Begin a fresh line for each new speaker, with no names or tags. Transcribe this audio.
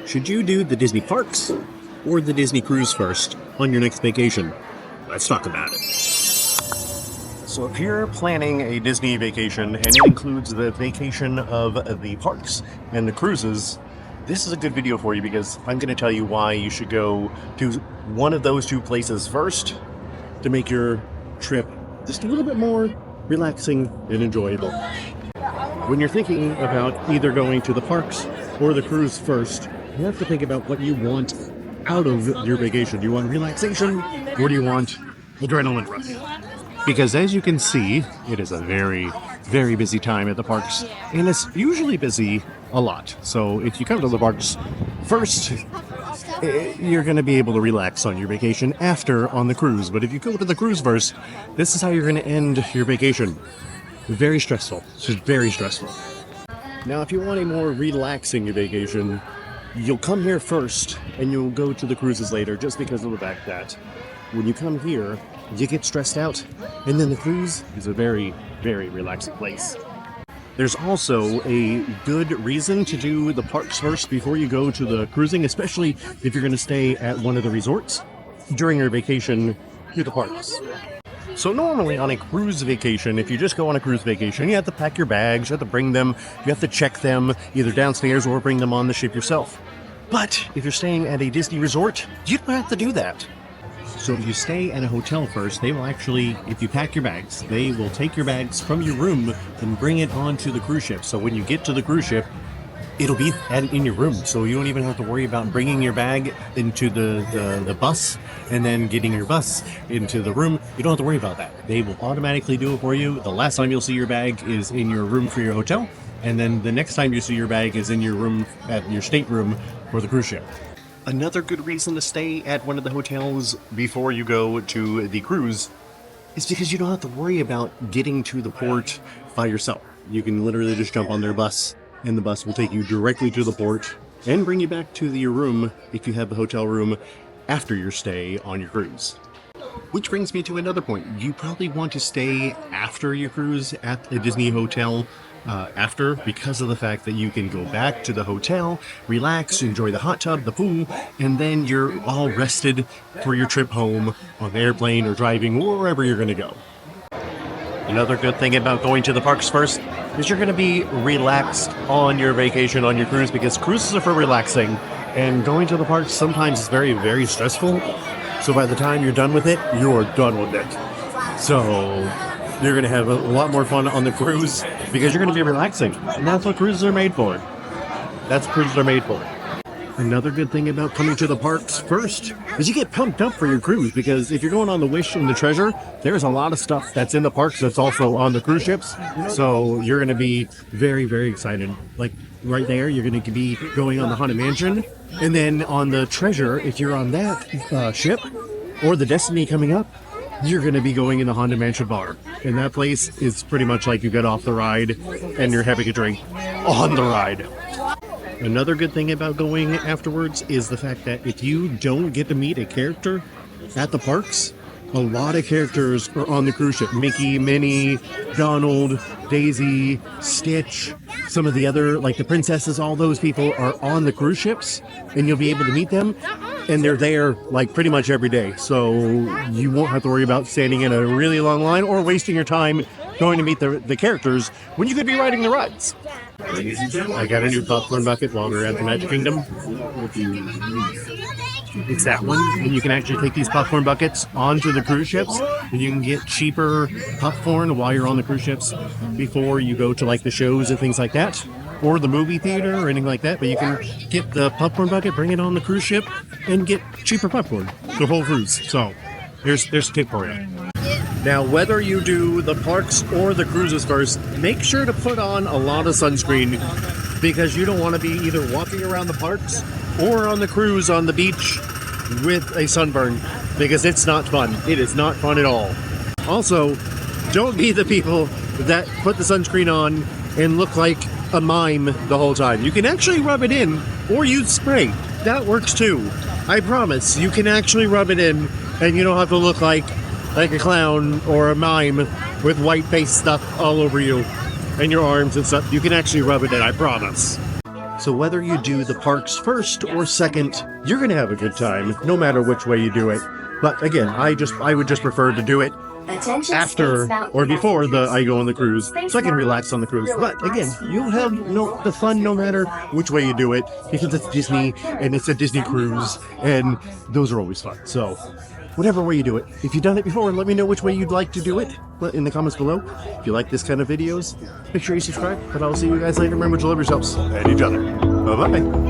Should you do the Disney parks or the Disney cruise first on your next vacation? Let's talk about it. So if you're planning a Disney vacation and it includes the vacation of the parks and the cruises, this is a good video for you because I'm going to tell you why you should go to one of those two places first to make your trip just a little bit more relaxing and enjoyable. When you're thinking about either going to the parks or the cruise first, you have to think about what you want out of your vacation. Do you want relaxation or do you want adrenaline rush? Because as you can see, it is a very, very busy time at the parks, and it's usually busy a lot. So if you come to the parks first, you're going to be able to relax on your vacation after on the cruise. But if you go to the cruise first, this is how you're going to end your vacation. Very stressful. It's just very stressful. Now, if you want a more relaxing vacation, you'll come here first and you'll go to the cruises later, just because of the fact that when you come here, you get stressed out, and then the cruise is a very, very relaxing place. There's also a good reason to do the parks first before you go to the cruising, especially if you're going to stay at one of the resorts during your vacation to the parks. So normally on a cruise vacation, if you just go on a cruise vacation, you have to pack your bags, you have to bring them, you have to check them either downstairs or bring them on the ship yourself. But if you're staying at a Disney resort, you don't have to do that. So if you stay at a hotel first, they will actually, if you pack your bags, they will take your bags from your room and bring it onto the cruise ship. So when you get to the cruise ship, it'll be in your room. So you don't even have to worry about bringing your bag into the bus and then getting your bus into the room. You don't have to worry about that. They will automatically do it for you. The last time you'll see your bag is in your room for your hotel. And then the next time you see your bag is in your room at your stateroom for the cruise ship. Another good reason to stay at one of the hotels before you go to the cruise is because you don't have to worry about getting to the port by yourself. You can literally just jump on their bus, and the bus will take you directly to the port and bring you back to your room if you have a hotel room after your stay on your cruise. Which brings me to another point. You probably want to stay after your cruise at a Disney hotel after, because of the fact that you can go back to the hotel, relax, enjoy the hot tub, the pool, and then you're all rested for your trip home on the airplane or driving or wherever you're going to go. Another good thing about going to the parks first is you're going to be relaxed on your vacation, on your cruise, because cruises are for relaxing, and going to the parks sometimes is very, very stressful. So by the time you're done with it, you're done with it. So you're going to have a lot more fun on the cruise because you're going to be relaxing. And that's what cruises are made for. That's what cruises are made for. Another good thing about coming to the parks first is you get pumped up for your cruise, because if you're going on the Wish and the Treasure, there's a lot of stuff that's in the parks that's also on the cruise ships. So you're going to be very, very excited. Like right there, you're going to be going on the Haunted Mansion. And then on the Treasure, if you're on that ship or the Destiny coming up, you're going to be going in the Haunted Mansion bar. And that place is pretty much like you get off the ride and you're having a drink on the ride. Another good thing about going afterwards is the fact that if you don't get to meet a character at the parks, a lot of characters are on the cruise ship. Mickey, Minnie, Donald, Daisy, Stitch, some of the other, like the princesses, all those people are on the cruise ships, and you'll be able to meet them. And they're there like pretty much every day. So you won't have to worry about standing in a really long line or wasting your time going to meet the characters when you could be riding the rides. I got a new popcorn bucket while we're at the Magic Kingdom. It's that one, and you can actually take these popcorn buckets onto the cruise ships, and you can get cheaper popcorn while you're on the cruise ships before you go to like the shows and things like that, or the movie theater or anything like that. But you can get the popcorn bucket, bring it on the cruise ship, and get cheaper popcorn the whole cruise. So there's a tip for you. Now, whether you do the parks or the cruises first, make sure to put on a lot of sunscreen, because you don't want to be either walking around the parks or on the cruise on the beach with a sunburn, because it's not fun. It is not fun at all. Also, don't be the people that put the sunscreen on and look like a mime the whole time. You can actually rub it in or use spray. That works too. I promise, you can actually rub it in and you don't have to look like a clown or a mime with white face stuff all over you and your arms and stuff. You can actually rub it in, I promise. So whether you do the parks first or second, you're gonna have a good time, no matter which way you do it. But again, I would just prefer to do it after or before I go on the cruise, so I can relax on the cruise. But again, you'll have the fun no matter which way you do it, because it's Disney and it's a Disney cruise, and those are always fun. So whatever way you do it, if you've done it before, let me know which way you'd like to do it in the comments below. If you like this kind of videos, make sure you subscribe. But I'll see you guys later. Remember to love yourselves and each other. Bye bye.